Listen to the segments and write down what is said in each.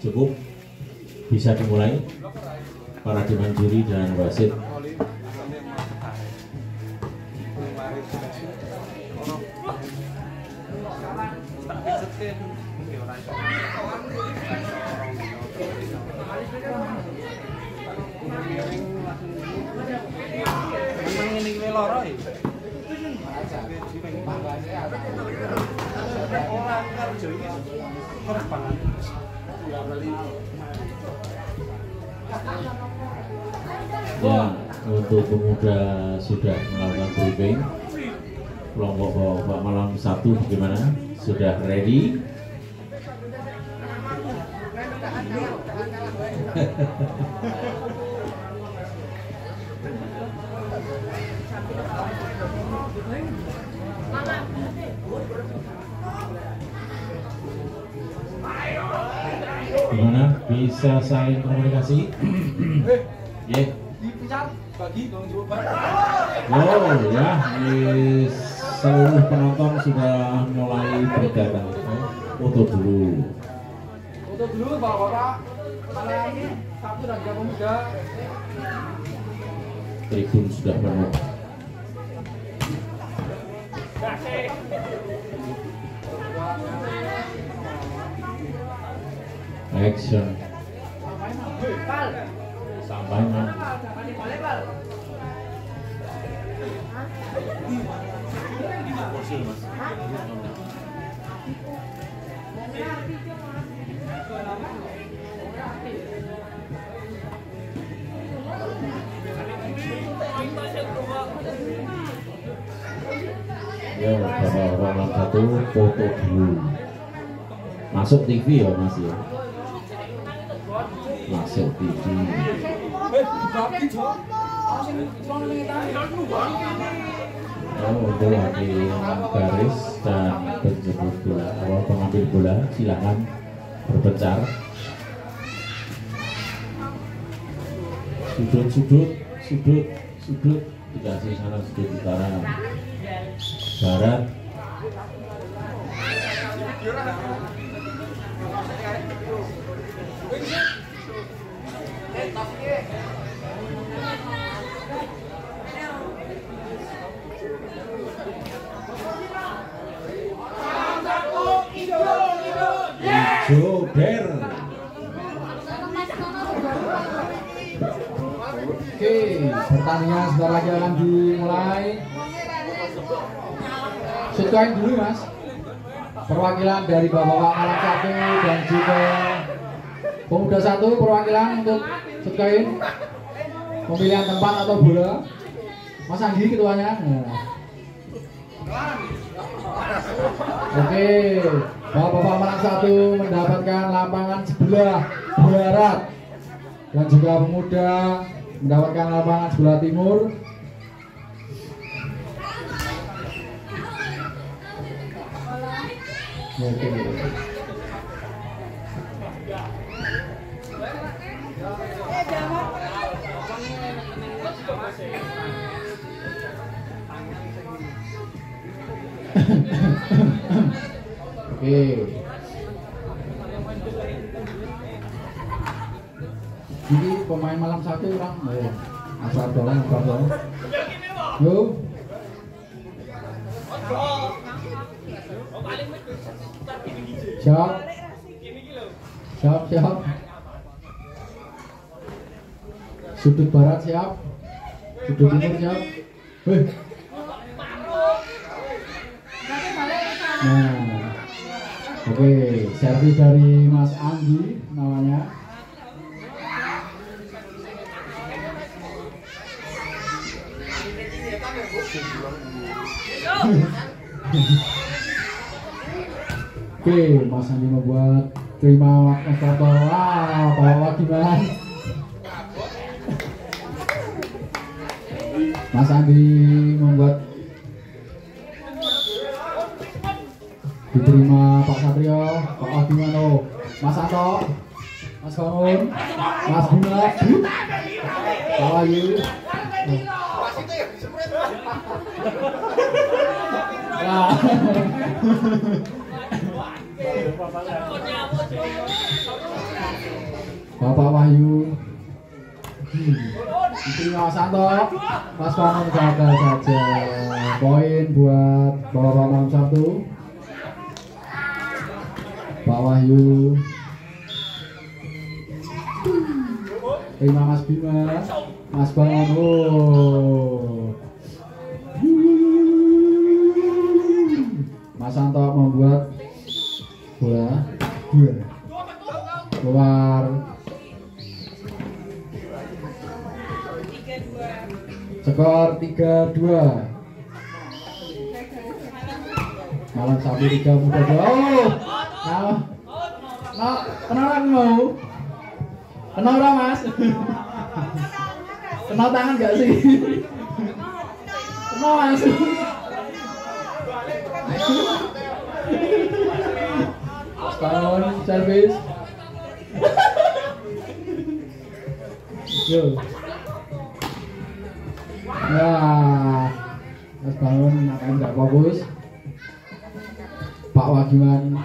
cukup, bisa dimulai para mandiri dan wasit. Ya, untuk pemuda sudah melakukan briefing. Kelompok Bapak Malam 1 bagaimana? Sudah ready? Gimana? Bisa saling komunikasi? Yeah. Oh ya, seluruh penonton sudah mulai berdatang. Foto dulu. Foto dulu bapak-bapak. Malam Sabtu dan Pemuda. Tribun sudah penuh. Action. Sampai mana? Ya, Bapak-bapak satu foto dulu. Masuk TV ya Mas ya. Masuk TV. Oh, untuk hakim garis dan penjemput bola, pengambil bola silakan berpencar. Sudut dikasih sana, sudut utara, barat. Jober. Oke, pertandingan sebentar lagi akan dimulai. Shootcoin dulu Mas. Perwakilan dari Bapak Malam 1 dan juga Pemuda 1 perwakilan untuk shootcoin. Pemilihan tempat atau bola. Mas Andi ketuanya. Nah. Oke, Bapak Malam 1 mendapatkan lapangan sebelah barat dan juga Pemuda mendapatkan lapangan sebelah timur. Oke. Oke. Jadi pemain Malam 1 orang asal doang. Yuk. Siap. Sudut barat siap. Sudut timur siap. Nah, oke, servis dari Mas Andi namanya. Oke, Mas Andi membuat terima foto. Bawa gimana? Mas Andi membuat diterima Pak Satrio, Pak Adimano, Mas Anto, Mas Kongun, Mas Bima, Pak Ayu. Bapak Wahyu. Diterima Mas Santo. Mas Bangun gagal saja. Poin buat Bapak Malam Sabtu. Pak Wahyu. Terima Mas Bima. Mas Bangun. Oh. Mas Santo membuat bola 2 keluar. Skor 3-2. Malam Sabtu 3 muda 2. Oh. Kenapa mau? Kenapa Mas? Kena tangan gak sih? Kena Mas. Bangun servis. Yo. Nah, Mas Bangun akan nggak fokus. Pak Wagiman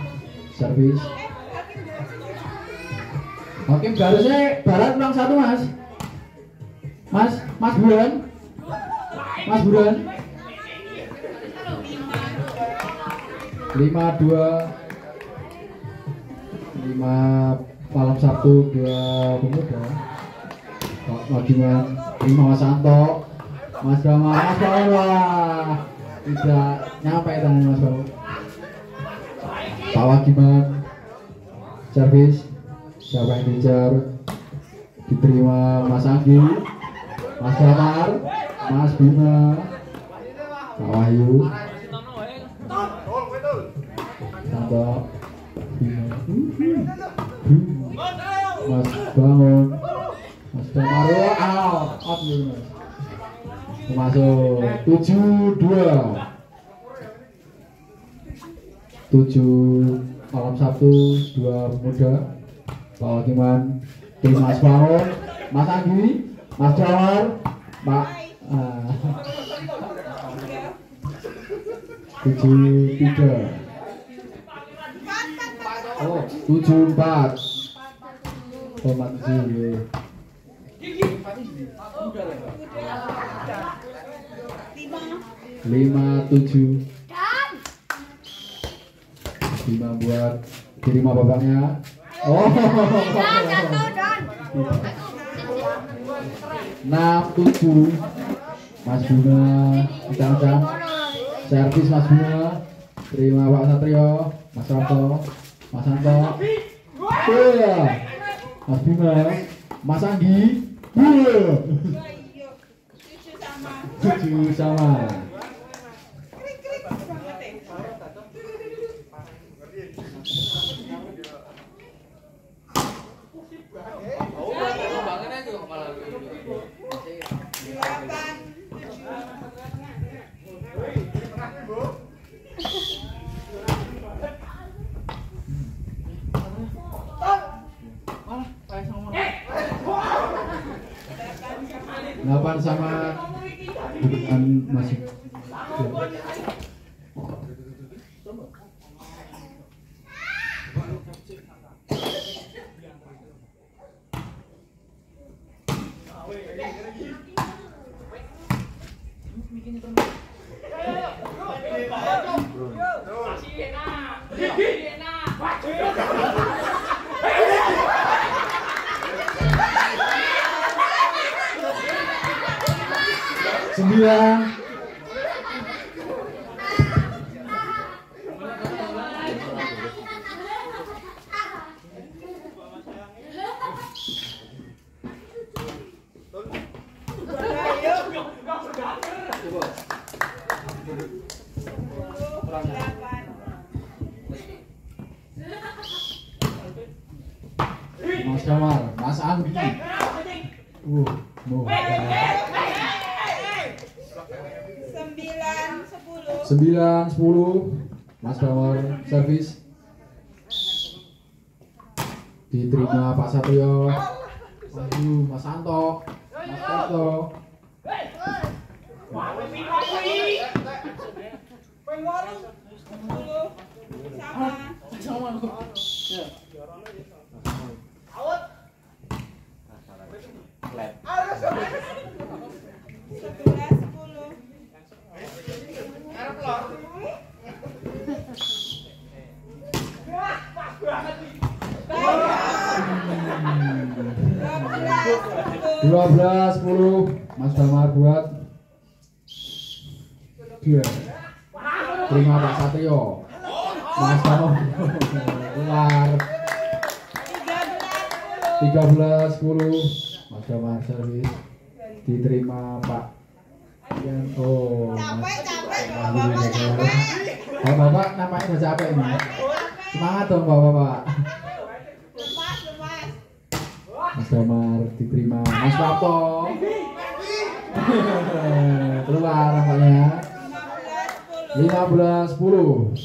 servis. Oke, harusnya Barat ulang 1 Mas. Mas Buran. Mas Buran. 5-2. 5 Malam Sabtu 2 pemuda. Pak Wagiman. 5 Mas Santo. Mas Damar. Mas Damar. Wah, tidak nyampe tangan Mas Damar. Pak Wagiman servis. Siapa yang dijar? Diterima Mas Anggi. Mas Damar. Mas Bima. Pak Wahyu. Santo. Mas Bangun. Mas Damar. Out Mas. Masuk 7-2. 7 Malam Sabtu 2 pemuda. Pak Wagiman. Tim Mas Bangun. Mas Anggi. Mas Damar. Pak 7-3. Oh, 7-4. Tomat sih. 5-7. 5 buat diterima bapaknya. Oh. 6-7. Mas Bima ucap-ucap servis Mas Bima. Terima Pak Satrio. Mas Santo. Mas Santo. Iya. Mas Bima. Mas Anggi. Iya. 7 sama. Delapan sama bukan masih. Sembilan. Mas Damar, Mas Anggi. Mau. 9-10. Mas Damar servis. Diterima Pak Satrio. Aduh, Mas Santo. Mas Santo. 12-10 Mas Damar buat dia terima Pak Satrio. Mas Damar keluar 13-10 Mas Damar servis diterima Pak Yanto. Bapak namanya udah capek ini. Semangat dong bapak-bapak. Mas Damar diterima Mas Prapto. Keluar nampaknya 15-10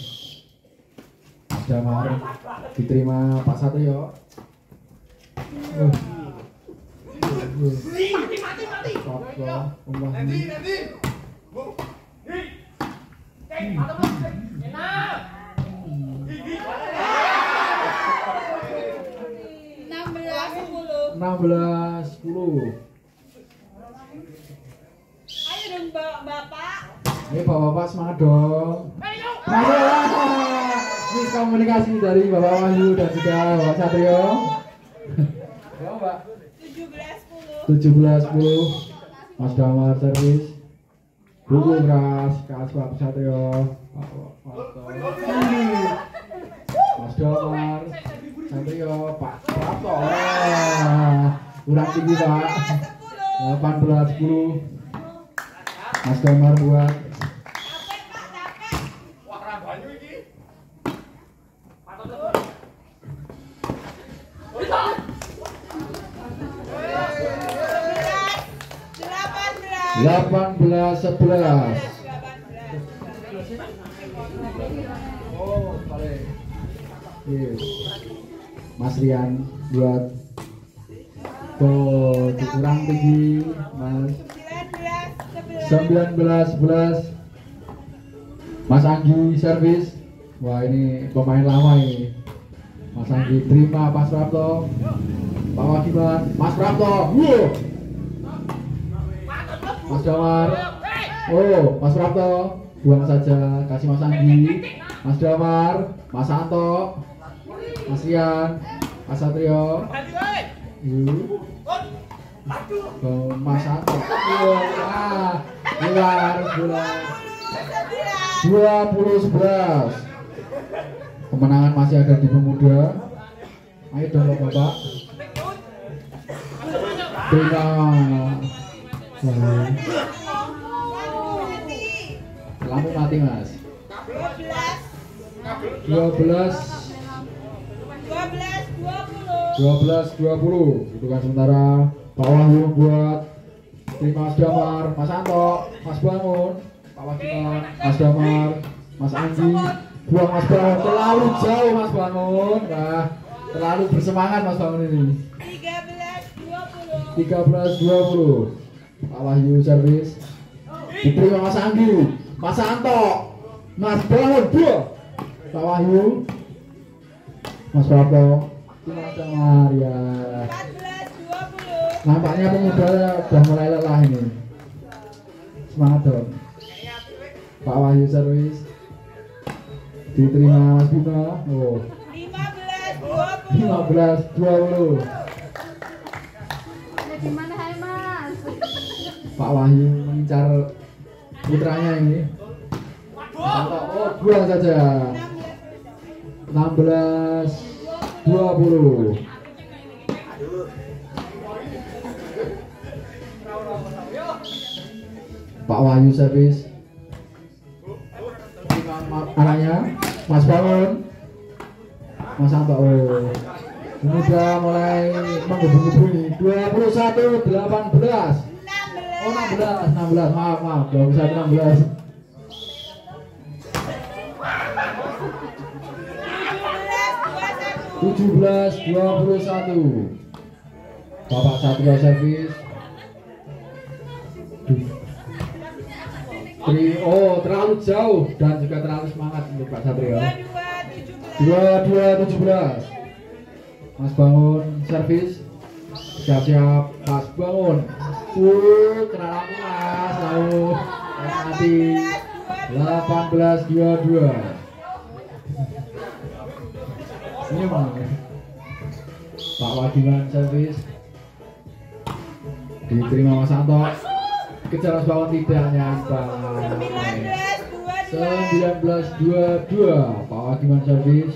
Mas Damar diterima Pak Satrio. Enam belas 10. Ayo dong bapak. Ini bapak-bapak semangat dong. Miskomunikasi dari Bapak Wahyu dan juga Bapak Satrio. Ya, Mbak. 17-10 Mas Damar servis. Buku keras khas Pak Satrio. Mas Damar Satrio Pak Prapto. Kurang tinggi Pak. 18-10 Mas Damar buat delapan belas 11. Yes. Mas Rian buat kurang tinggi Mas 19-11 Mas Anggi servis. Wah ini pemain lama ini. Mas Anggi terima Mas Prapto. Pak Wagiman Mas Prapto. Mas Damar. Oh Mas Prapto buang saja, kasih Mas Anggi. Mas Damar, Mas Santo, Mas Rian, Mas Satrio. Mas Santo. Keluar 20-11. Kemenangan masih ada di pemuda. Ayo dong Bapak. Terima. Lampu mati Mas. 12-20. Hitungan sementara Pak Wahyu buat terima Mas Damar, Mas Santo, Mas Bangun, Pak Wagiman, Mas Damar, Mas Anggi, buang Mas Bangun. Terlalu jauh Mas Bangun. Nah, terlalu bersemangat Mas Bangun ini. 13-20 Pak Wahyu servis diterima Mas Anggi, Mas Santo, Mas Bangun buang Pak Wahyu, Mas Prapto, Mas Damar ya. Nampaknya pemuda sudah mulai lelah ini. Semangat dong. Pak Wahyu servis diterima Mas Bima. 15-20. Gimana hai Mas? Pak Wahyu mengincar putranya ini. Oh, buang saja. 16-20. Pak Wahyu servis. Anaknya Mas Bangun, Mas Santo. Oh, ini sudah mulai menggebu-gebu. 21-18. Oh 16. Maaf 21-16. 17-21. Bapak Satrio servis. Oh terlalu jauh dan juga terlalu semangat untuk Pak Satrio. 22-17. Mas Bangun servis. Siap-siap Mas Bangun. Kena lampu Mas. Lalu mati. 18-22. Ini mana? Pak Wagiman servis. Diterima Mas Santo. Kejar Mas Bawon tidak nyampe. 19-22. Pak Wagiman servis.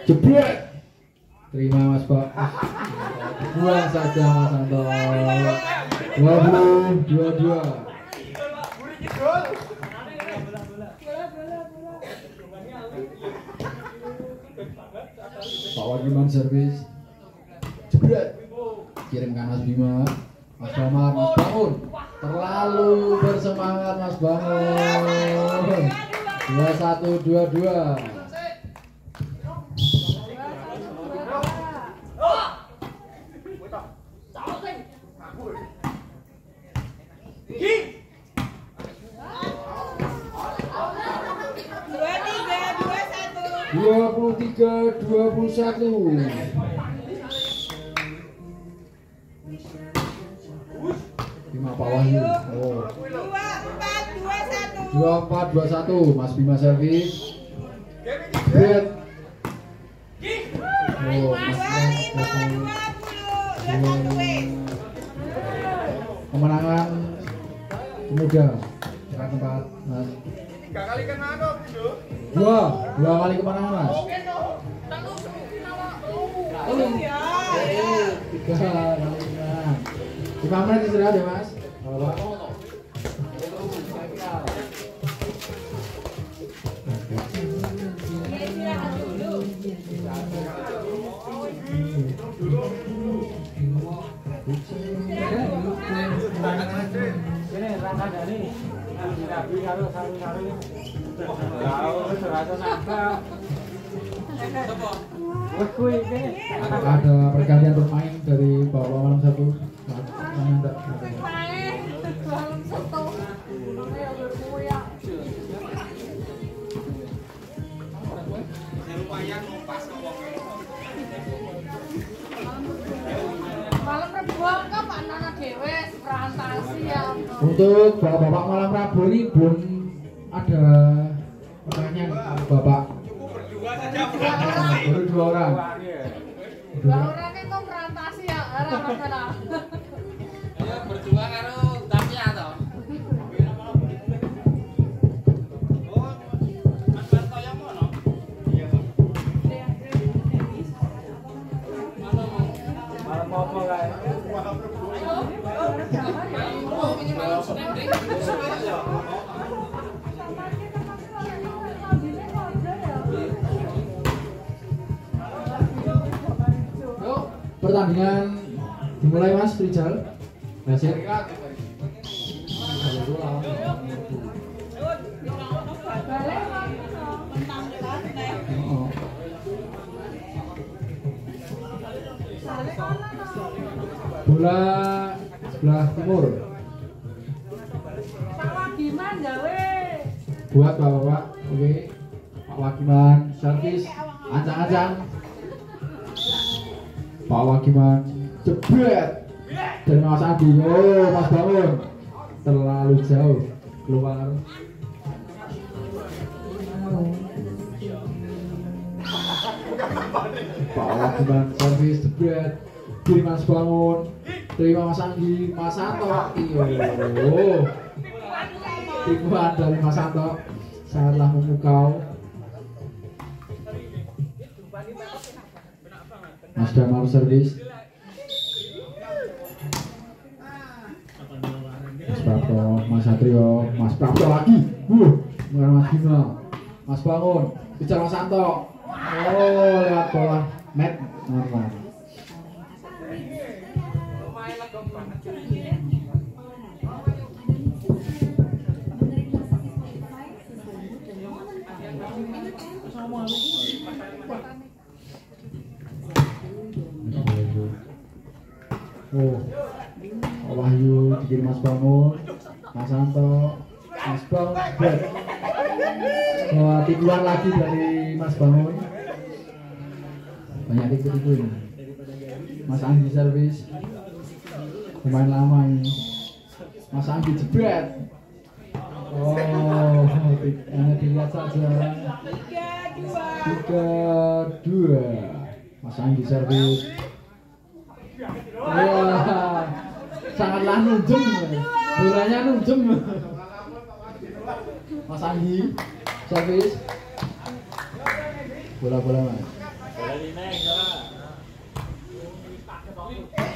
Jebret. Terima Mas Pak. Buang saja Mas Santo. 20-22. Pak Wagiman servis. Jebret. Kirimkan Mas Bima. Mas Damar, Mas Bangun. Terlalu bersemangat Mas Bangun. 21-22. Dua 23-21. Lima Pak Wahyu. Oh. 24-21. Mas Bima servis. Great. Oh, kemenangan pemuda. Tempat Mas. 3 kali kena dong, Dua kali kemenangan Mas. Oh, 3 kali kemenangan. 5 menit istirahat ya Mas. Bapak. Ada pergantian bermain dari Bapak Malam 1. Untuk bapak-bapak Malam Rabu ini belum ada pertanyaan Bapak. Baru 2 orang. 2 orang itu merantasi ya, arah-arah. Ya berdua karo Tamiya to. Oh, Mas Barto yang mana? Iya, Pak. Malam apa kae? Pertandingan dimulai Mas Rijal. Wasit. Oh. Bola sebelah timur. Pak Wagiman gawe. Buat Bapak, oke. Pak Wagiman servis, ancang-ancang. Pak Wagiman jebret dari Mas Adi. Oh, Mas Bangun terlalu jauh keluar. Pak Wagiman servis jebret dari Mas Bangun. Terima Mas Anggi, Mas Santo. Oh, tipuan dari Mas Santo sangatlah memukau. Mas Damar servis. Mas Prapto, Mas Satrio, Mas Prapto lagi. Bukan Mas Bima. Mas Bangun, kejar Mas Santo. Oh, lewat bola net normal. Oh, Pak Wahyu dikirim Mas Bangun, Mas Santo, Mas Bangun, wah tipuan lagi dari Mas Bangun, banyak tipu-tipu ini. Mas Anggi servis, lumayan lama ini. Mas Anggi jebret. Oh, dilihat saja. 3-2. Mas Anggi servis. Wah, sangatlah nunjem. Bolanya nunjem. Mas Anggi, servis. Bola-bola Mas.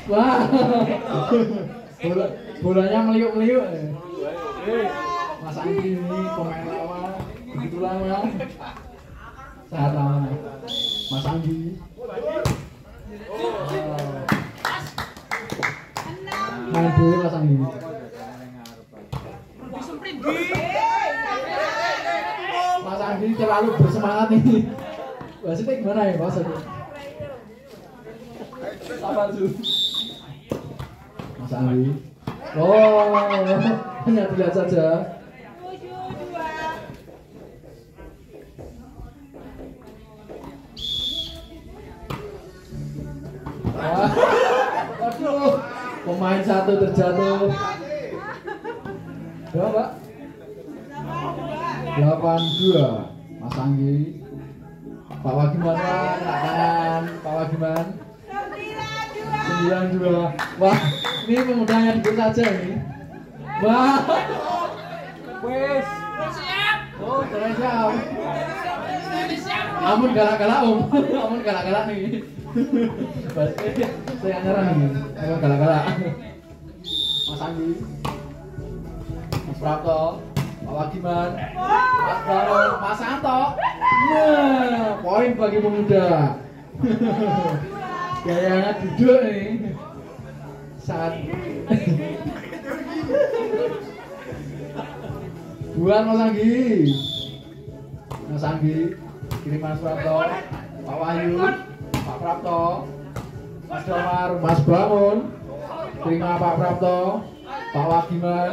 Wah, bolanya meliuk-meliuk. Mas Anggi ini pemain lama, begitu lama, sangat lama. Mas Anggi. Main dulu Mas Anggi. Mas Anggi terlalu bersemangat nih. Wasitnya gimana ya Mas Anggi? Sabar dulu. Mas Anggi. Oh, hanya dilihat saja. Waduh, pemain satu terjatuh. Berapa? 8-2. Mas Anggi. Pak Wagiman, tak kanan. Pak Wagiman. 9-2. Wah, ini pemudanya dikit saja ini. Wah. Wes. Oh, sudah siap. Amun galak-galak Om. Amun galak-galak nih. Saya nyerah nih. Amun galak-galak. Mas Anggi. Mas Prapto. Pak Wagiman. Mas Baron. Mas Santo. Nah, poin bagi pemuda. Gayanya duduk nih. Saat buat Mas Anggi. Mas Anggi kirim Mas Prapto, Pak Wahyu, Pak Prapto, Mas Domar, Mas Bangun, terima Pak Prapto, Pak Wagiman.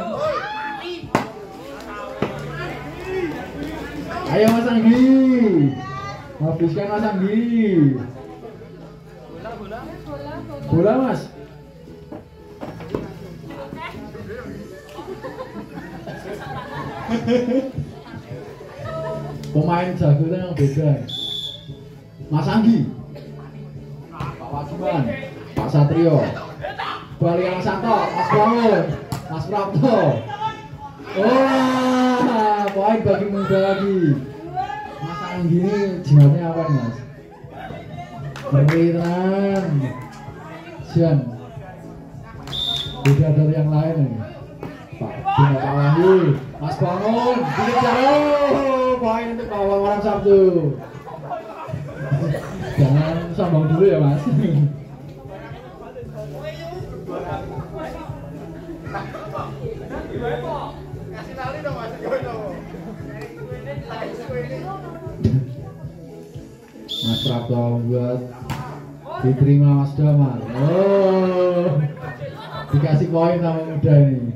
Ayo Mas Anggi, habiskan Mas Anggi. Bola Mas. Pemain jago itu yang beda. Mas Anggi, Pak Wagiman, Pak Satrio, Bali Mas Santo, Mas Bangun, Mas Prapto. Wah, poin bagi muda lagi. Mas Anggi ini jimatnya apa nih Mas? Berwiran, Sian. Beda dari yang lain nih. Pak Wahyu, Mas Bangun, dikejar. Poin untuk Bawang Malam Sabtu. Jangan sombong dulu ya Mas. Mas Prapto buat diterima Mas Damar. Oh, dikasih poin sama muda ini.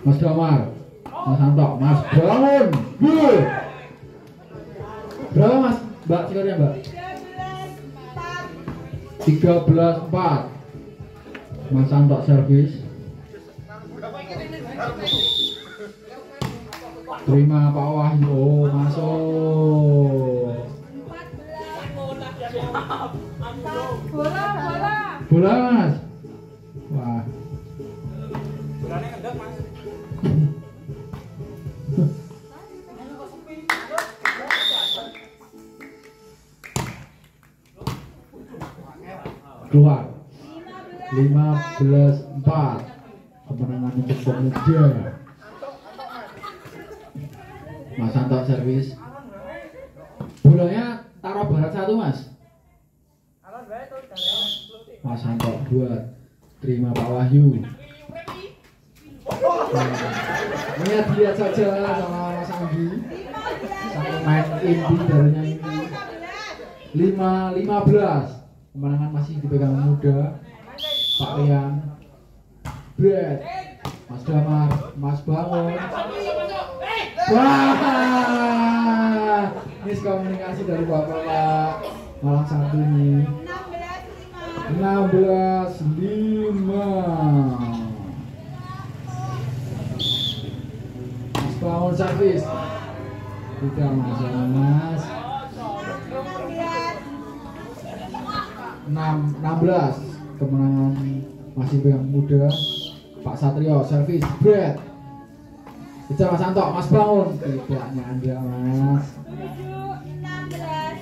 Mas Damar, Mas Santo, Mas Bangun. Berapa Mas? Mbak, skornya Mbak? 13-4. Mas Santo servis. Terima Pak Wahyu, masuk. Bola Mas. Wah. Bolanya ngendap Mas. Keluar 15-4 kemenangan untuk pemuda. Mas Santo servis. Bolanya taruh barat satu Mas. Mas Santo buat terima Pak Wahyu. Lihat saja sama Mas Anggi. Sama main inti barunya ini 5-15. Kemenangan masih dipegang muda. Pak Rian, Brad, Mas Damar, Mas Bangun. Wah, miskomunikasi dari Bapak Malang Sabtu ini. 16-5. Mas Bangun servis. Tidak mas. 16 kemenangan masih yang muda Pak Satrio servis bread. Kejar Mas Santo, Mas bangun. Tidak nyanda mas.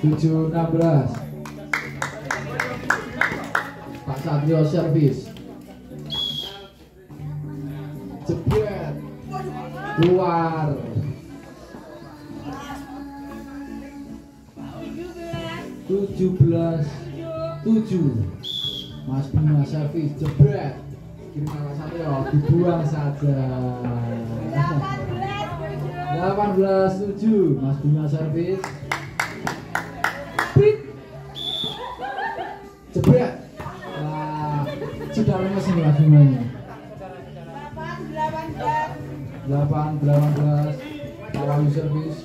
7-16 Pak Satrio servis jebret keluar. 17-7 Mas Bima servis jebret kirim Mas Satrio dibuang saja. 18-7 Mas Bima servis jebret. Wah, sudah lemes ini Mas Bima ini. 8-18 Pak Wahyu servis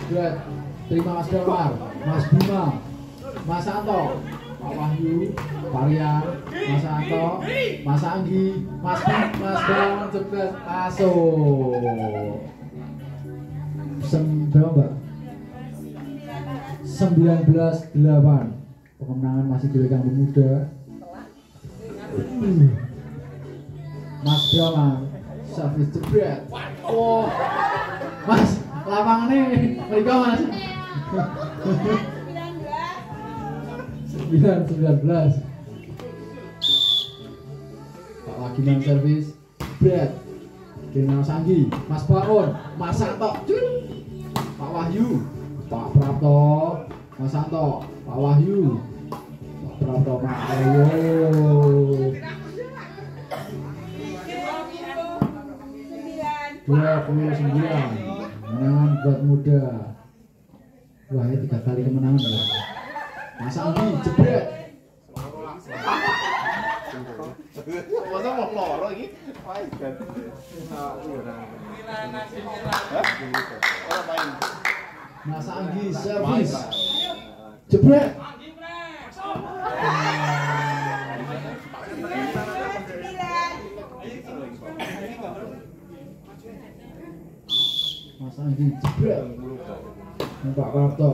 jebret. Terima Mas Damar, Mas Bima, Mas Santo, Pak Wahyu, Pak Rian, Mas Santo, Mas Anggi, Mas Bang jebret masuk. Berapa Mbak? 19-8 kemenangan masih dipegang pemuda. Mas Damar servis jebret. Oh, Mas lapangannya mereka Mas. 9-19 Pak Wagiman servis jebret. Dengan Mas Anggi, Mas Baon, Mas Santo, Pak Wahyu, Pak Prapto, Mas Santo, Pak Wahyu, Pak Prapto, Pak Ayo. 29 kemenangan buat muda. Wah, ini 3 kali kemenangan ya. Mas Anggi jebret. Masa mau loro iki? Mas Anggi servis jebret. Mas Anggi jebret. Pak Prapto.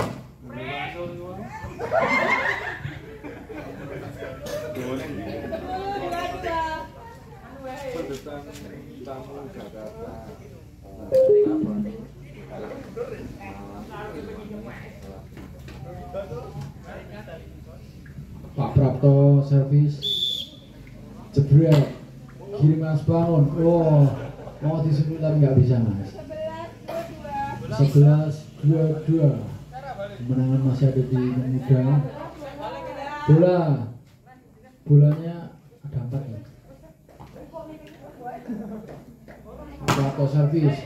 Pak Prapto servis jebret. Kirim Mas Bangun. Oh, mau disuruh tapi nggak bisa Mas. 11-22 kemenangan masih ada di muda. Bolanya ada 4 ya. Pak servis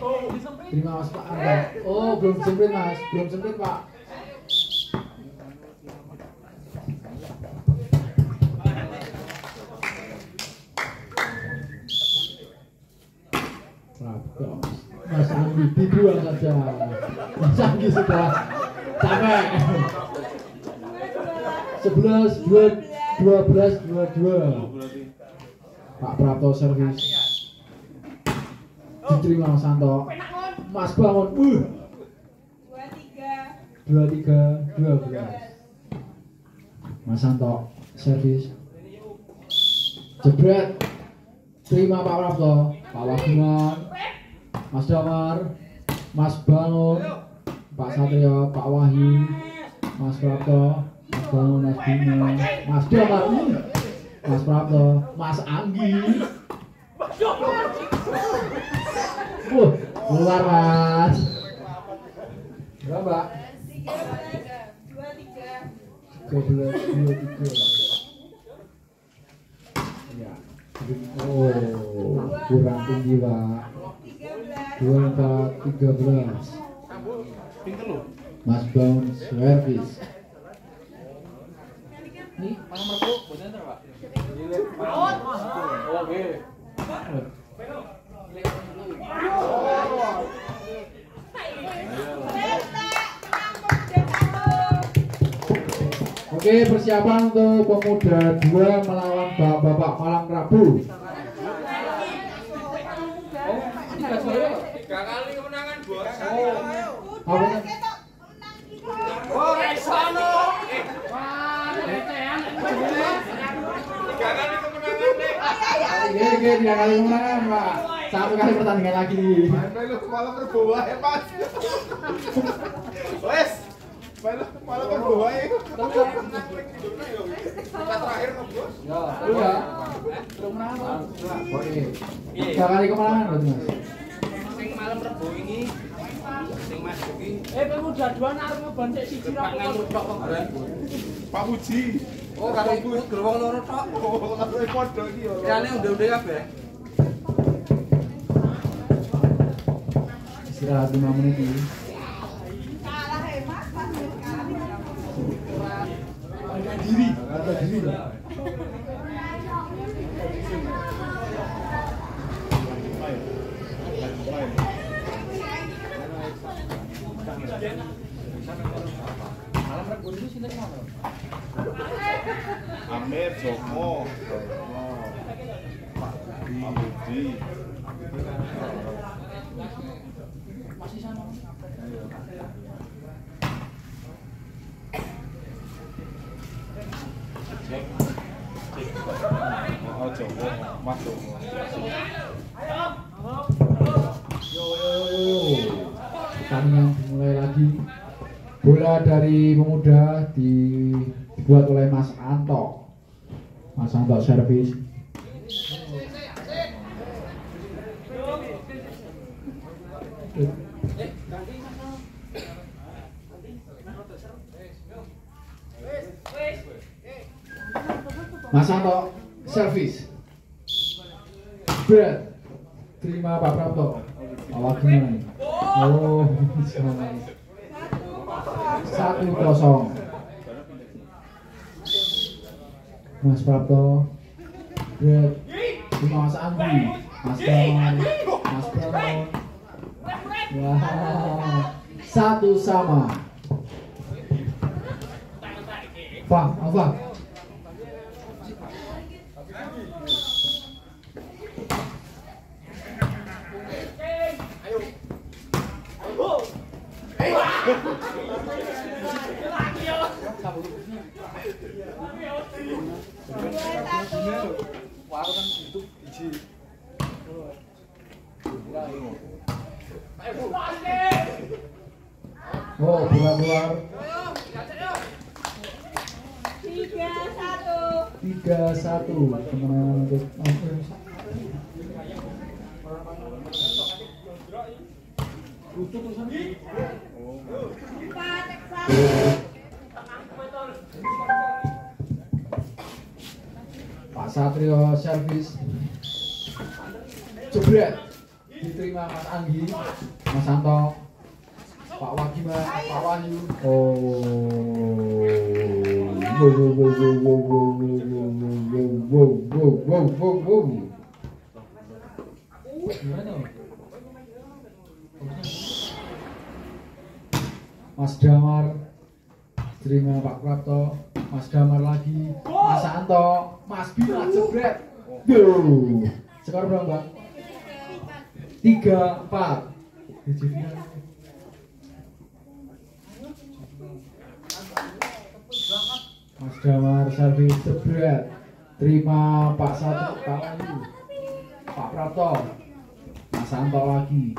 terima Mas Pak Anda. Oh, belum semprit Mas, belum semprit Pak. Mas Anggi dibuang saja. Mas Anggi sudah capek. 11-12 Pak Prapto servis diterima Mas Santo. Mas Bangun 23-12 Mas Santo servis jebret. Terima Pak Prapto. Pak Wagiman, Mas Damar, Mas Bangun, Pak Satrio, Pak Wahyu, Mas Prapto, Mas Bangun, Mas Bima, Mas Damar, Mas Prapto, Mas Anggi. Keluar Mas. Berapa? 13-23. Ya. Oh, kurang tinggi Pak. 24-13 Mas Bangun servis. Ini nomor berapa? Boten Pak. Oke. Oke, persiapan untuk pemuda 2 melawan Bapak Malang Rabu. 3 kali kemenangan, Bos. Apa? Oh, resono. Wah, retean. 3 kali kemenangan, Nek. Oke, 3 kali kemenangan, Pak. 1 kali pertandingan lagi. Melu malah berbuah ya, Mas. Wes. Melu malah berbuah ya. Terakhir no, Bos. Ya, iya. Belum menang, Pak. Oke. 3 kali kemenangan berarti, Mas. Sing malam Rebo ini sing Mas iki. Kamu jaduan arep ngeban sik siji ra Pak nganu tok kok. Pak Puji. Oh, karo iku gerwong loro tok. Oh, karo padha iki ya. Liyane unde-unde kabeh. Istirahat 5 menit ini. Harga diri loh. Amir Joko. Pak Budi. masih sama. Oh, Joko, Mas Joko. Yo. Pertandingan dimulai lagi. Bola dari pemuda dibuat oleh Mas Anto. Mas Anto servis. Mas Anto servis. Berat. Terima Pak Prapto. Awak gimana nih? Oh, gimana nih? 1-0. Mas Prapto. Berat. Terima Mas Andi. Mas Damar. Mas Pramon. Wah, 1-1. Pak, apa? Oh, keluar. 3-1 kemenangan untuk Pak Satrio servis. Jebret diterima Mas Anggi, Mas Santo, Pak Wagima, Pak Wahyu. Wow. Mas Damar terima Pak Prapto, Mas Damar lagi, Mas Santo, Mas Bima jebret. Go. Skor berapa, Bang? 3-4. Mas Damar servis jebret. Terima Pak Satu, Pak Wahyu, Pak Prapto, Mas Santo lagi,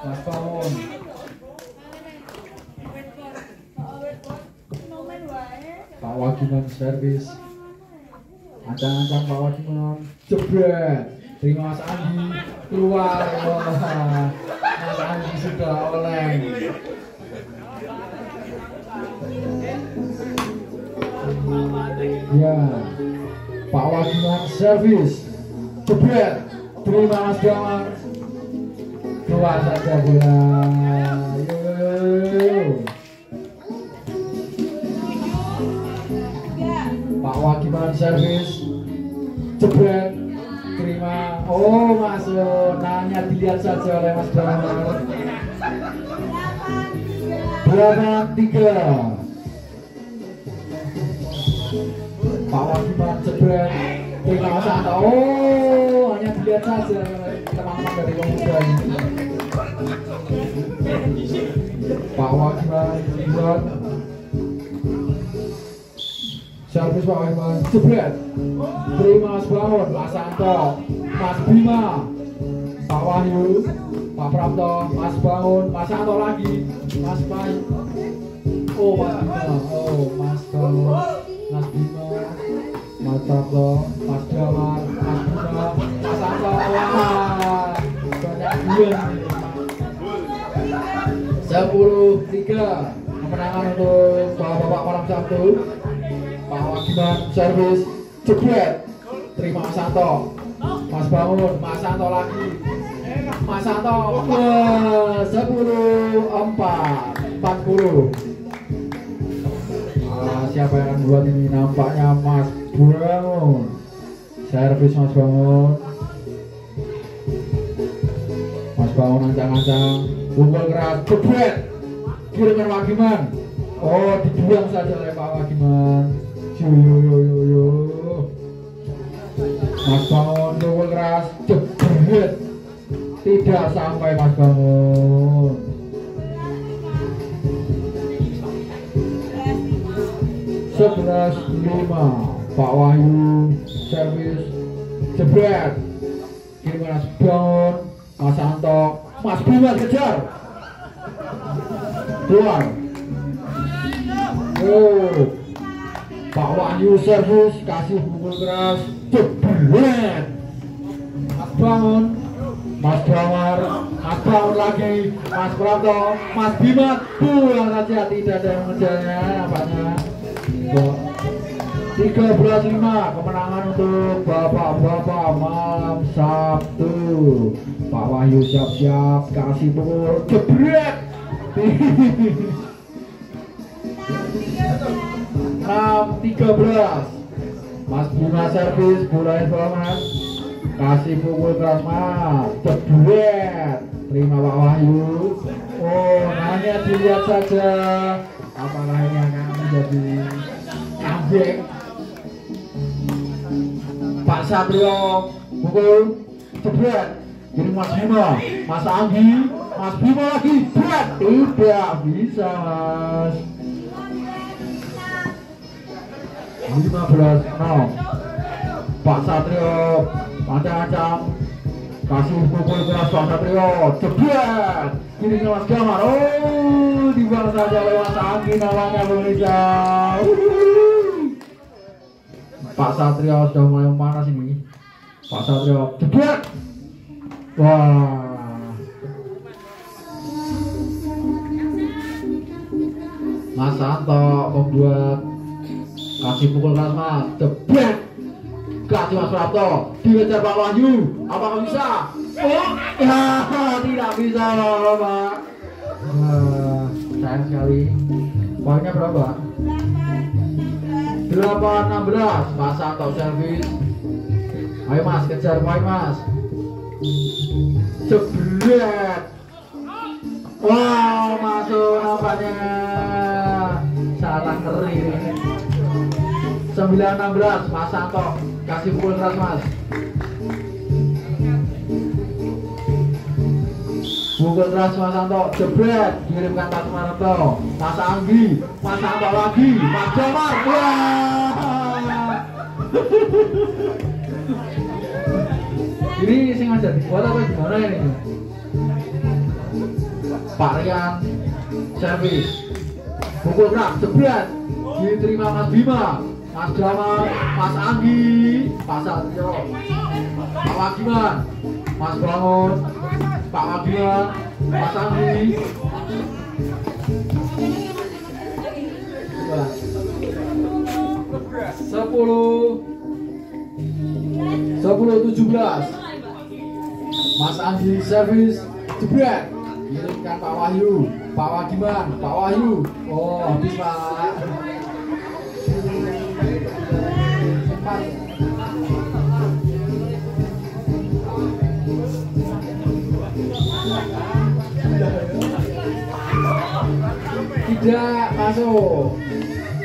Mas Pamon. Pak Wagiman servis. Ancang-ancang Pak Wagiman jebret. Terima Mas Andi keluar. Wah, Mas Andi sudah oleng. Ya, Pak Wagiman servis jebret. Terima Mas Damar keluar saja bola. Yo. Pak Wagiman servis jebret. Terima. Oh, masuk. Nanya dilihat saja oleh Mas Damar. 8-3. Pak Wagiman jebret. Terima Mas Anto. Oh, hanya dilihat saja teman-teman dari pemuda ini. Pak Wagiman Jebret. Servis Pak Wagiman Jebret. Terima Mas Bangun, Mas Santo, Mas Bima, Pak Wahyu, Pak Prapto, Mas Bangun, Mas Santo lagi, Mas Pai. Oh Mas Bima, oh Mas Bangun, Mas Bima, Mas Prapto, Mas Damar, Mas Bima, Mas Santo. Wah, banyak bulan. 10-3 kemenangan untuk Bapak malam Sabtu. Pak Wagiman servis jebret. Terima Mas Santo, Mas Bangun, Mas Santo lagi, Mas Santo. Wah, 10-4 40. Siapa yang akan buat ini? Nampaknya Mas Bangun. Servis Mas Bangun. Mas Bangun ancang-ancang, pukul keras, jebret. Kirimkan Wagiman. Oh, dibuang saja oleh Pak Wagiman. Yo. Mas Bangun pukul keras, jebret. Tidak sampai Mas Bangun. 11-5 Pak Wahyu servis jebret. Kirimkan Mas Bangun, Mas Santo, Mas Bima kejar. Keluar. Oh, Pak Wahyu servis kasih pukul keras jebret. Mas Bangun, Mas Damar, Mas Bangun lagi, Mas Prapto, Mas Bima pulang saja, tidak ada yang mengejarnya. Nampaknya 13-5 kemenangan untuk bapak-bapak malam Sabtu. Pak Wahyu siap-siap kasih pukul jebret. 6-13 Mas Bima servis bola Mas, kasih pukul keras Mas, jebret. Terima Pak Wahyu. Oh, hanya dilihat saja apakah ini akan menjadi kambing. Pak Satrio pukul jebret. Jadi Mas Bima, Mas Anggi, Mas Bima lagi, jebret. Tidak bisa Mas. 15-0 Pak Satrio ancang-ancang kasih pukul keras Pak Satrio, jebret. Kirinya Mas Damar. Oh, dibuang saja oleh Mas Anggi, namanya Indonesia. Pak Satrio sudah mulai memanas ini. Pak Satrio jebret. Wah, Mas Santo membuat kasih pukul keras Mas, jebret. Kasih Mas Prapto, dikejar Pak Wahyu, apakah bisa? Oh, ya, tidak bisa Pak. Sayang sekali. Poinnya berapa? 8-16 Mas Santo servis. Ayo Mas, kejar poin Mas. Jebret. Wow, masuk nampaknya. Salah ngeri ini. 9-16 Mas Santo kasih pukul keras Mas. Pukul keras Mas Santo, jebret. Kirimkan Mas Prapto, Mas Anggi, Mas Santo lagi, Mas Damar. Wah. Ini sing aja dibuat apa gimana ini? Pak Rian servis pukul keras, jebret. Diterima Mas Bima, Mas Damar, Mas Anggi, Pak Satrio, Pak Wagiman, Mas Bangun, Pak Wagiman, Mas Anggi. 10-17 Mas Anggi servis jebret. Kirimkan Pak Wahyu, Pak Wagiman, Pak Wahyu. Oh, habis Pak. Tidak masuk.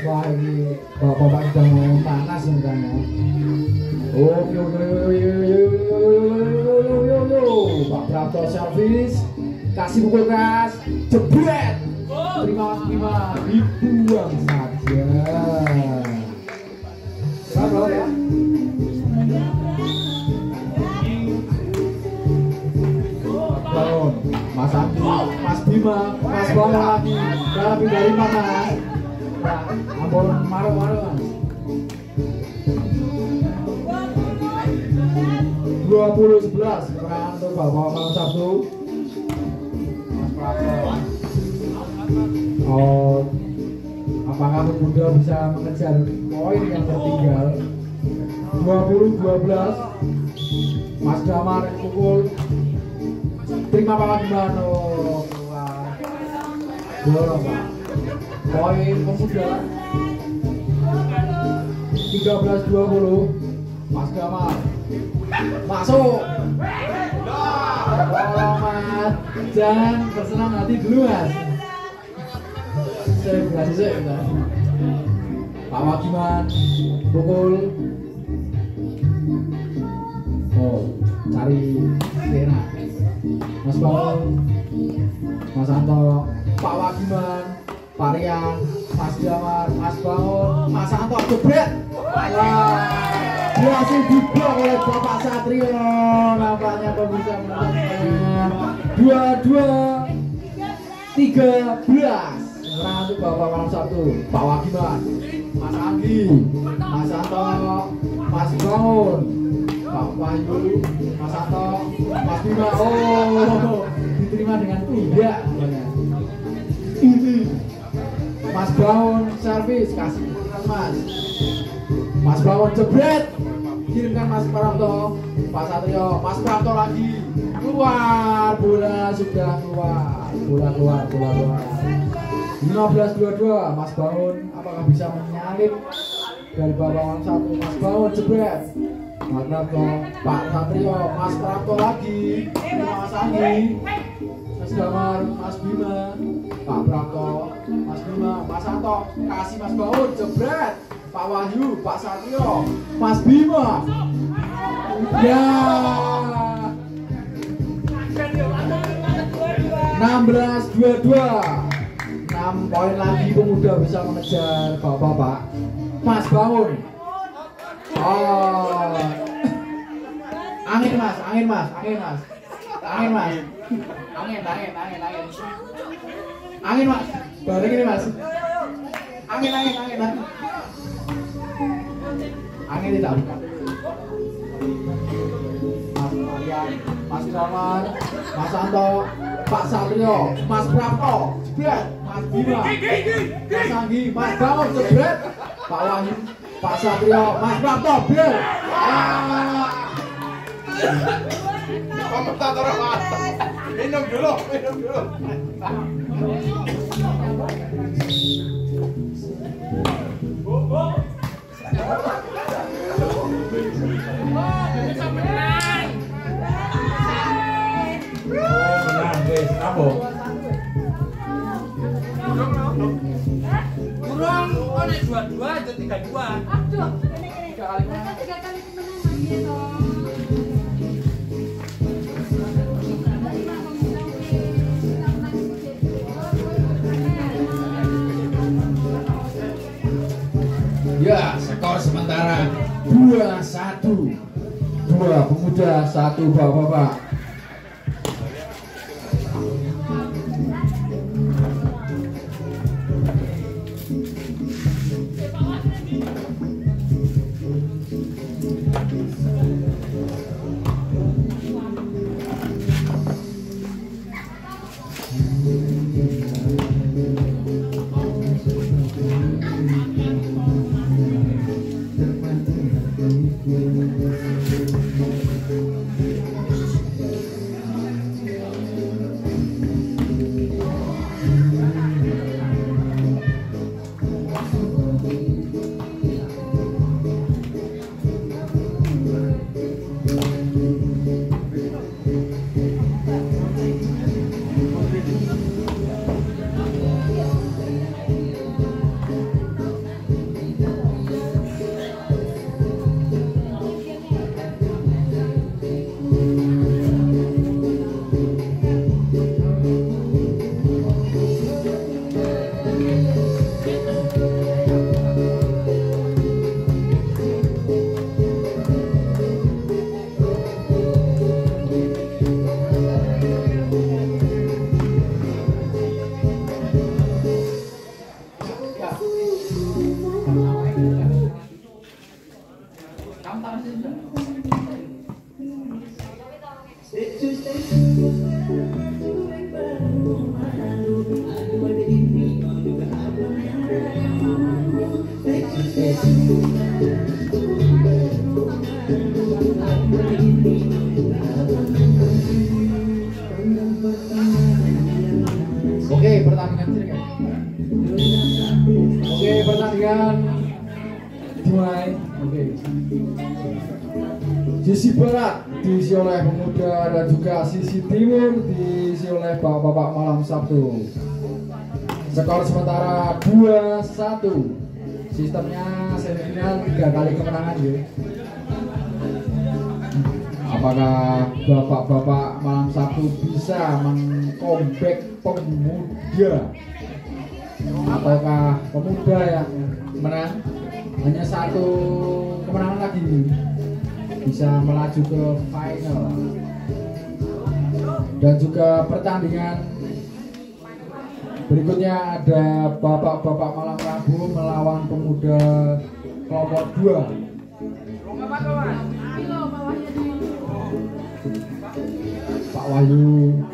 Wah, ini bapak-bapak sudah mau panas sebenarnya. Pak Prapto servis kasih pukul keras, jebret, terima dibuang saja. Berapa ya? Bangun, Mas Andi, Mas Bima, Mas Bangun lagi, udah lebih dari 4 Mas. Ya, ampun, maru-maru Mas. 20-11 kemenangan untuk Bapak malam Sabtu. Mas Prato. Oh, apakah Pemuda bisa mengejar poin yang tertinggal? 20-12 Mas Damar pukul. Terima Pak gimana? Boleh Pak. Poin Pemuda 13-20 Mas Damar masuk. Tolong Mas, jangan bersenang hati dulu Mas. Saya kasih saya Pak Wagiman pukul. Oh, cari Sena. Mas Bangun, Mas Anto, Pak Wagiman, Pak Rian, Mas Damar, Mas Bangun, Mas Anto jebret. Berhasil diblok oleh Bapak Satrio. Nampaknya pemirsa menang 22-13. Menang untuk Bapak malam Sabtu. Pak Wagiman, Mas Anggi, Mas Anto, Mas Bangun, Pak Wahyu, Mas Anto, Mas Bima. Oh, diterima dengan tidak. Ini Mas Bangun servis, kasih Mas. Mas Bangun jebret, kirimkan Mas Prapto, Pak Satrio, Mas Prapto lagi, keluar, bola sudah keluar, bola keluar. 15-22, Mas Bangun apakah bisa menyalip dari Bapak malam Sabtu? Mas Bangun jebret, Mas Prapto, Pak Satrio, Mas Prapto lagi, Mas Anggi, Mas Damar, Mas Bima, Pak Prapto, Mas Bima, Mas Anto, kasih Mas Bangun jebret. Pak Wahyu, Pak Satrio, Mas Bima. Ya. 16-22. 6 poin lagi Pemuda bisa mengejar Bapak-bapak. Mas Bangun. Oh. Angin Mas. Angin. Angin Mas. Balik ini Mas. Angin. Angin tidak bukan. Mas Marian, Mas Damar, Mas Anto, Pak Satrio, Mas Prapto, jebret, Mas Bima, Mas Anggi, Mas Bangun jebret, Pak Wahyu, Pak Satrio, Mas Prapto, jebret. Komentator apa? Minum dulu. Kurang, oh nek 22 jadi 32. Aduh, tiga kali kemenangan gitu. Ya, skor sementara 2-1. 2 Pemuda, 1 Bapak-bapak. Oke, pertandingan sini kan. Oke, pertandingan dimulai. Oke. Sisi barat diisi oleh pemuda dan juga sisi timur diisi oleh bapak-bapak malam Sabtu. Skor sementara 2-1. Sistemnya semifinal 3 kali kemenangan ya. Apakah bapak-bapak malam Sabtu bisa mengcomeback pemuda ataukah pemuda yang menang? Hanya 1 kemenangan lagi bisa melaju ke final. Dan juga pertandingan berikutnya ada bapak-bapak malam Rabu melawan pemuda kelompok 2. Pak Wahyu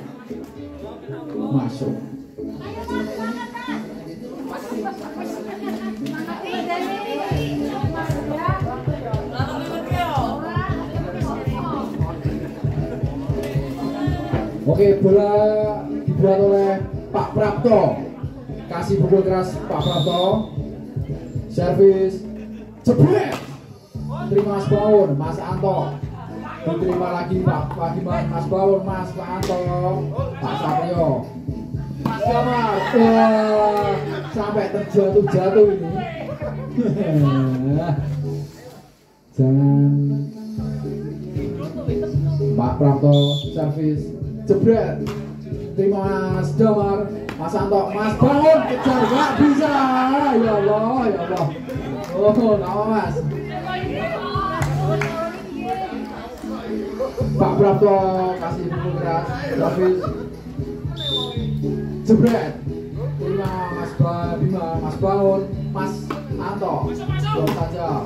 masuk. Oke, bola dibuat oleh Pak Prapto. Kasih pukul keras Pak Prapto. Servis jebret. Terima Mas Baun, Mas Anto. Diterima lagi Pak Giman, Mas Baun, Mas Pak Anto, Pak Satrio, Mas Damar. Sampai terjatuh-jatuh ini. Jangan. Pak Prapto servis jebret. Terima Mas Damar, Mas Anto, Mas Baun kejar nggak bisa. Ya Allah, ya Allah. Oh, nama Mas. Pak Prapto kasih pukul keras, servis jebret. Terima Mas Bima, Mas Baun, Mas Anto. Belum saja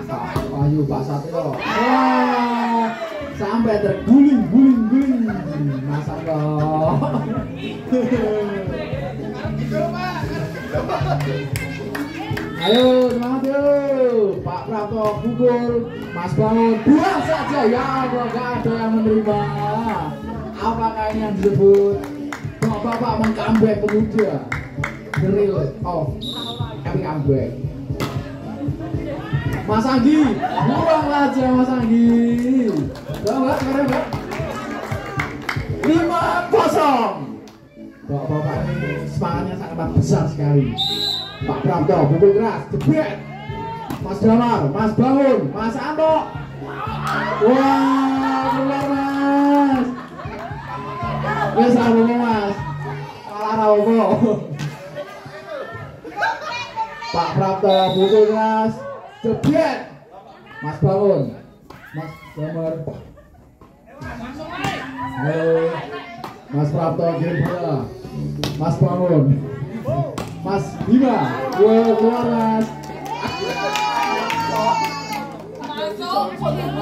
Pak Wahyu, Pak Satrio. Wah, sampai terguling-guling Mas Anto. Ayo semangat yuk. Pak Prapto pukul, Mas Baun buang saja. Ya Allah, gak ada yang menerima. Apakah ini yang disebut bapak-bapak meng-comeback pemuda? The real of comeback. Mas Anggi, buang aja Mas Anggi. Enggak, sekarang enggak. 5-0. Bapak-bapak ini semangatnya sangat besar sekali. Pak Prapto pukul keras, jebret. Mas Damar, Mas Baun, Mas Anto. Wah, keluar Mas. Wes apa Mas? Kalah apa? Pak Prapto pukul keras, jebret. Mas Baun, Mas Damar. Halo. Mas Prapto kirim bola. Mas Baun, Mas Bima, keluar Mas.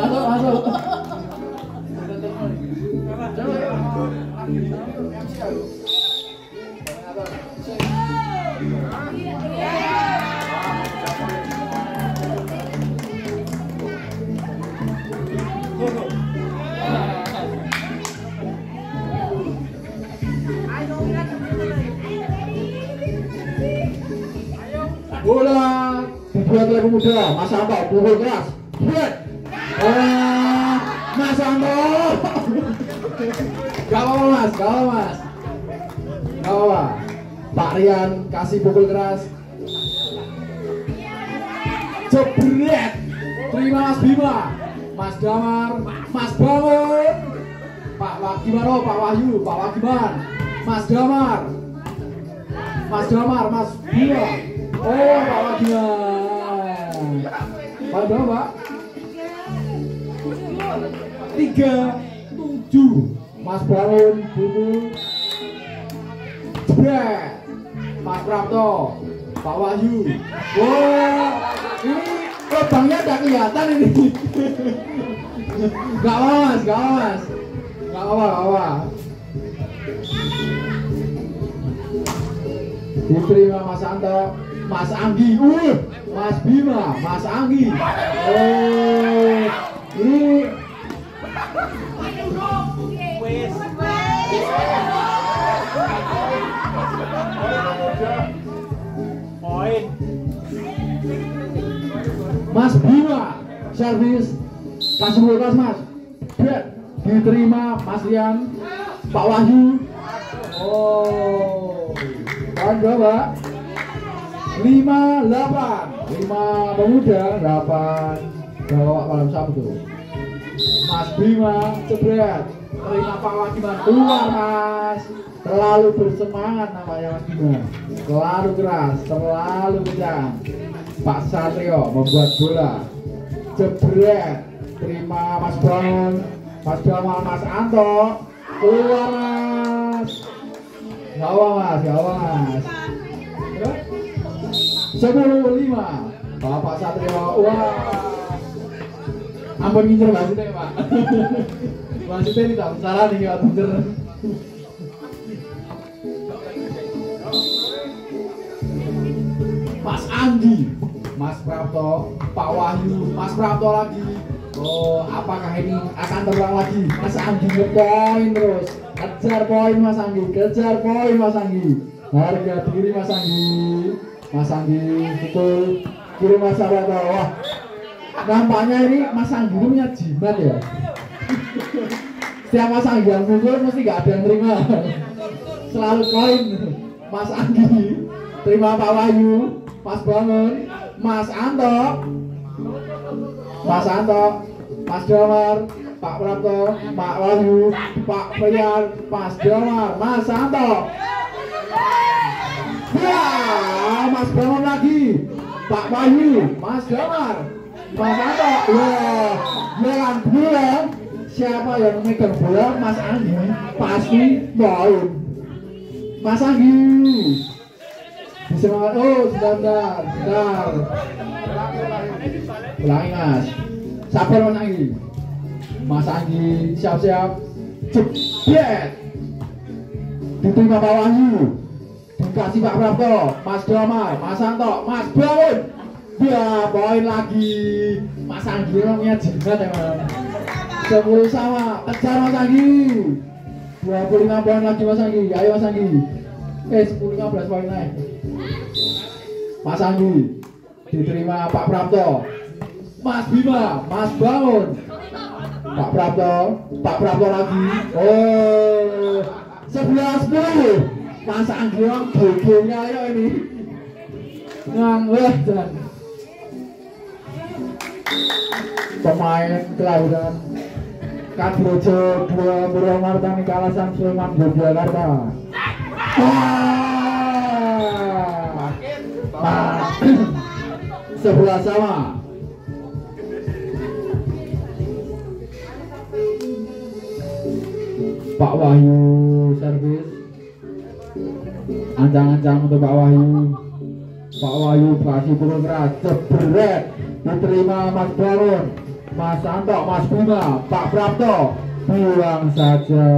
Masuk. Bola dibuat oleh pemuda, Mas Anto pukul keras. Mas Anto. Gak apa-apa Mas, gak apa-apa Mas. Gak apa-apa. Pak Rian kasih pukul keras. Jebret. Terima Mas Bima, Mas Damar, Mas Baun, Pak Wagiman, Pak Wahyu, Pak Wagiman, Mas Damar, Mas Bima. Oh, Pak Wagiman. Pak berapa? 3-7. Mas Baun pukul jebret. Mas Prapto, Pak Wahyu. Wah, ini lubangnya udah kelihatan ini. Gak Mas. Nggak apa-apa. Diterima Mas Anto, Mas Anggi, Mas Bima, Mas Anggi. Oh, ini Poin. Mas Bima, servis, kasih kulkas Mas. Bread, diterima Mas Rian, Pak Wahyu. Oh, kawan berapa? 58, 5 pemuda, 8 bawa malam Sabtu. Mas Bima, jebret, terima Pak Wagiman, keluar Mas. Terlalu bersemangat namanya Mas Bima, terlalu keras, terlalu kencang. Pak Satrio membuat bola, jebret, terima Mas Bangun, Mas Jamal, Mas Anto, keluar Mas. Gawang Mas, gawang Mas. 10-5 Bapak Satrio. Wah, ampun ngincer wasitnya Pak. Wasitnya tidak salah nih kalau ngincer. Mas Andi, Mas Prapto, Pak Wahyu, Mas Prapto lagi. Oh, apakah ini akan terbang lagi? Mas Andi ngepoin terus. Kejar poin Mas Anggi, kejar poin Mas Anggi. Harga diri Mas Anggi. Mas Anggi betul. Kiri Mas Prapto. Wah, nampaknya ini Mas Anggi itu punya jimat ya. Setiap Mas Anggi yang mukul mesti gak ada yang terima. Selalu poin Mas Anggi. Terima Pak Wahyu, Mas Bangun, Mas Anto, Mas Anto, Mas Damar, Pak Prapto, Pak Wahyu, Pak Priyan, Mas Damar, Mas Anto. Ya, Mas Bangun lagi, Pak Wahyu, Mas Damar, Mas Anto. Wah, jangan bilang siapa yang megang bola Mas Anggi pasti poin. Mas Anggi. Semangat, sebentar. Ulangi Mas. Sabar Mas Anggi. Mas Anggi siap-siap. Jebret. Diterima Pak Wahyu. Dikasih Pak Prapto, Mas Damar, Mas Anto, Mas Bangun. Ya, poin lagi. Mas Anggi orangnya jimat emang. 10 sama. Kejar Mas Anggi. 25 poin lagi Mas Anggi. Ayo Mas Anggi. 10-15 poin naik. Mas Anggi diterima Pak Prapto, Mas Bima, Mas Bangun, Pak Prapto lagi. Oh, 11-10. Mas Anggi orang GG-nya ya ini. Ngangweh dan pemain kelahiran Kadrojo 2 Purwomarta nih Kalasan Sulman Yogyakarta. Sebelah sama. Pak Wahyu servis. Ancang-ancang untuk Pak Wahyu. Pak Wahyu kasih pukul keras. Jebret. Diterima Mas Bangun, Mas Anto, Mas Bima, Pak Prapto. Buang saja.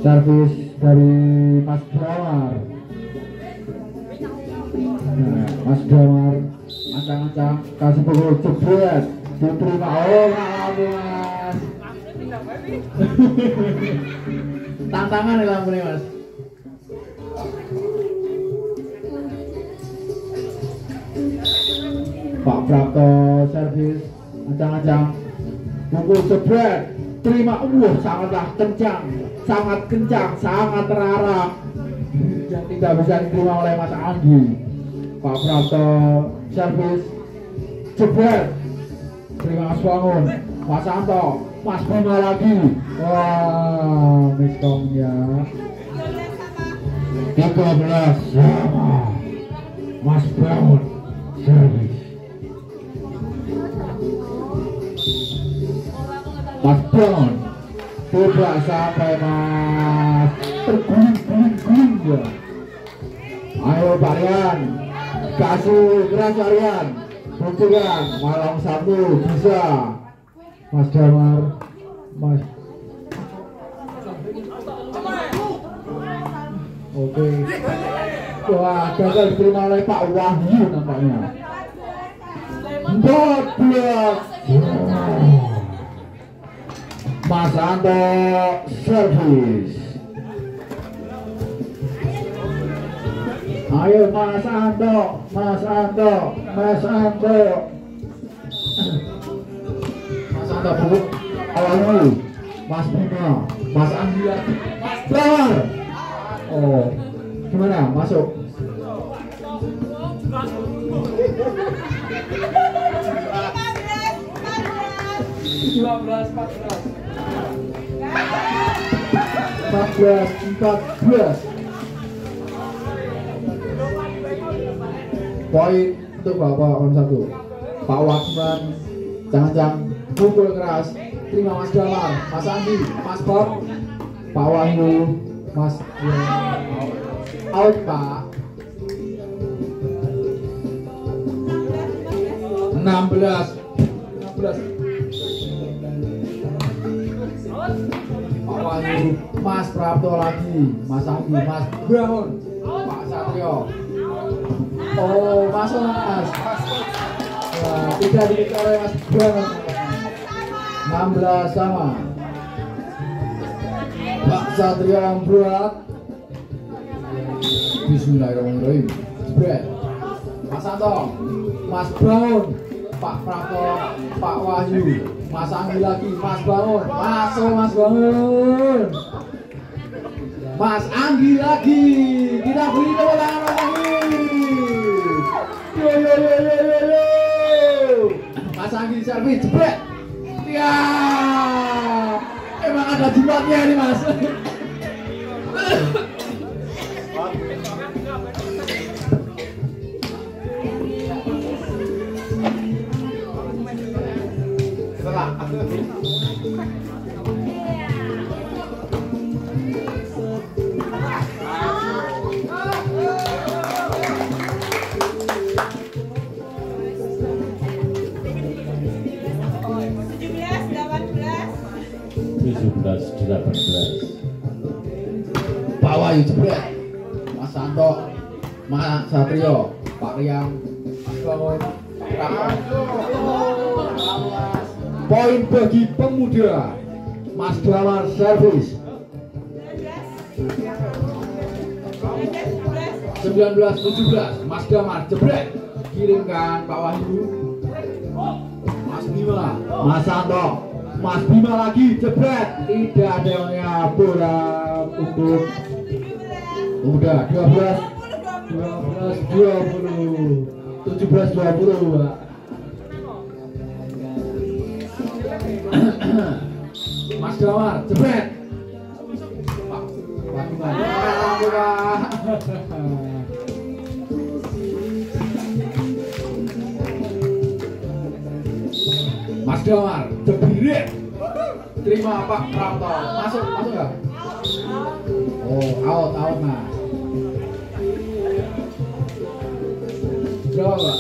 Servis dari Mas Damar. Nah, Mas Damar ancang-ancang kasih pukul jebret. Diterima. Oh, Mas. Tantangan ya lampu nih Mas. Pak Prapto servis ancang-ancang pukul jebret. Terima. Sangatlah kencang, sangat kencang, sangat terarah yang tidak bisa diterima oleh Mas Anggi. Pak Prapto servis jebret. Terima Mas Bangun, Mas Anto, Mas Bima lagi. Wah, miskom ya. 13 sama. Mas Bangun servis. Mas Bangun tidak sampai Mas, terguling-guling ya. Ayo Pak Rian, kasih keras Pak Rian. Buktikan malam Sabtu bisa. Mas Damar Mas. Oke. Wah, gagal diterima oleh Pak Wahyu nampaknya. 14. Mas Anto servis. Ayo Mas Anto, Mas Anto, Mas Anto. Mas Anto bubuk awalnya. Mas Bima, Mas Andi lagi. Keluar. Oh, gimana? Masuk. Empat 14. Poin untuk Bapak on 1. Pak Wakman, jangan pukul keras. Terima Mas Damar, Mas Andi, Mas Bob, Pak Wahyu, Mas out Pak. 16. Pak Wahyu, Mas Prapto lagi, Mas Andi, Mas Bangun, Pak Satrio. Oh, masuk Mas. Wah, tidak dikejar oleh Mas Bangun. 16 sama. Pak Satrio Ambruat. Bismillahirrahmanirrahim. Jebret. Mas Anto, Mas Bangun, Pak Prapto, Pak Wahyu, Mas Anggi lagi, Mas Bangun. Masuk Mas Bangun. Mas Anggi lagi. Kita beri tepuk tangan Mas Anggi. Yo. Mas Anggi servis jebret. Ya, emang ada jimatnya nih Mas. Pak Wahyu jebret. Mas Santo, Mas Satrio, Pak Riang, Mas Bangun. Poin bagi pemuda. Mas Damar servis. 19-17. Mas Damar jebret. Kirimkan Pak Wahyu. Mas Bima, Mas Santo, Mas Bima lagi jebret. Tidak ada yang bola untuk udah 12 20 17-20 Pak. Mas Damar jebret. Pak gimana? Mas Damar jebret. Terima Pak Prapto. Masuk enggak? Oh, out Mas. Berapa Pak?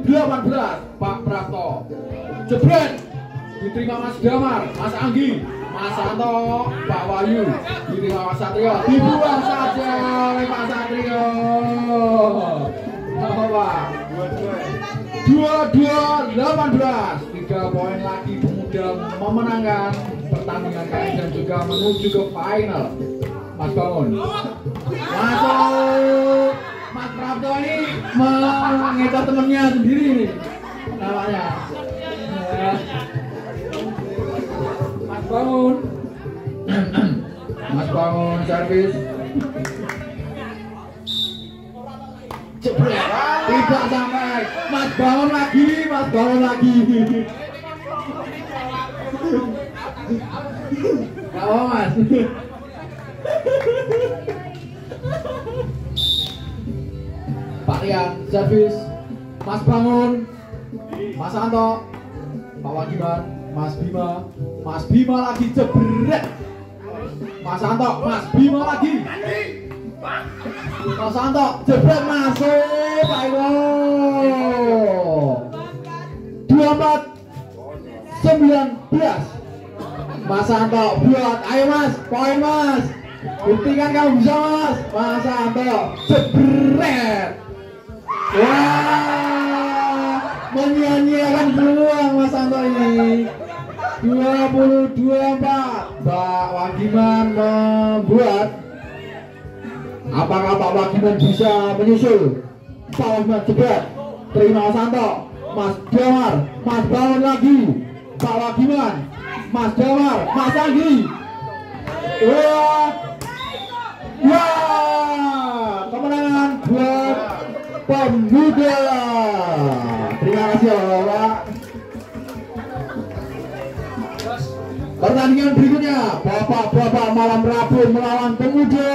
21-18 Pak Prapto. Jebret. Diterima Mas Damar, Mas Anggi, Mas Santo, Pak Wahyu. Diterima Mas Satrio. Dibuang saja oleh Pak Satrio. Apa Pak? 22-18. 3 poin lagi pemuda memenangkan pertandingan kali dan juga menuju ke final. Mas Bangun masuk. Mas Prapto ini mengejar temennya sendiri nih namanya. Mas Bangun Mas Bangun servis jebret. Tidak sampai. Mas Bangun lagi. Gak mau Mas. Pak Rian servis. Mas Bangun, Mas Santo, Pak Wagiman, Mas Bima lagi jebret. Mas Santo, Mas Bima lagi. Mas Santo jebret masuk. Pak Iwo 24-19 19. Mas Santo buat, ayo Mas, poin Mas. Buktikan kamu bisa Mas. Mas Santo jebret. Wah, menyia-nyiakan peluang Mas Santo ini. 22-4. Pak Wagiman membuat. Apakah Pak Wagiman bisa menyusul? Pak Wagiman jebret. Terima Mas Santo. Mas Damar, Mas bangun lagi. Pak Wagiman, Mas Damar, Mas Anggi. Wah, wah, kemenangan buat Pemuda. Terima kasih Bapak. Pertandingan berikutnya, Bapak-bapak malam Rabu melawan Pemuda.